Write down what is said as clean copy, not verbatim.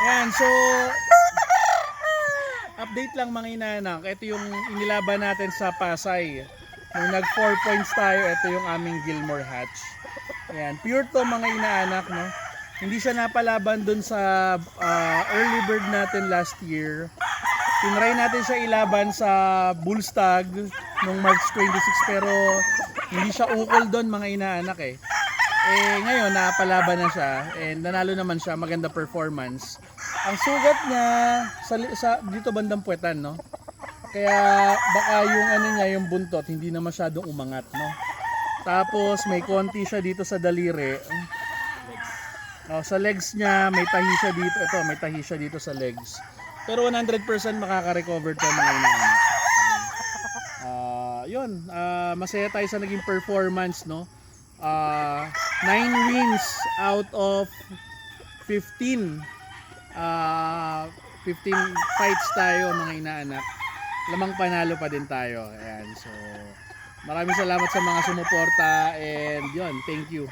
Ayan, so update lang mga inanak. Ito yung inilaban natin sa Pasay. Nung nag 4 points tayo, ito yung aming Gilmore Hatch. Ayan, pure to mga inaanak, no? Hindi siya napalaban dun sa early bird natin last year. Tinry natin siya ilaban sa Bullstag nung March 26 pero hindi siya ukol doon mga inaanak eh. Ngayon napalaban na siya and nanalo naman siya, maganda performance. Ang sugat niya sa dito bandang puwetan, no? Kaya baka yung ano niya, yung buntot hindi na masyadong umangat, no? Tapos may konti siya dito sa daliri. Sa legs niya may tahi siya dito. Ito, may tahi siya dito sa legs. Pero 100% makaka-recover to mga inaanak. Yun, masaya tayo sa naging performance, no? 9 wins out of 15 15 fights tayo mga inaanak. Lamang panalo pa din tayo. Ayan, so maraming salamat sa mga sumuporta and yun, thank you.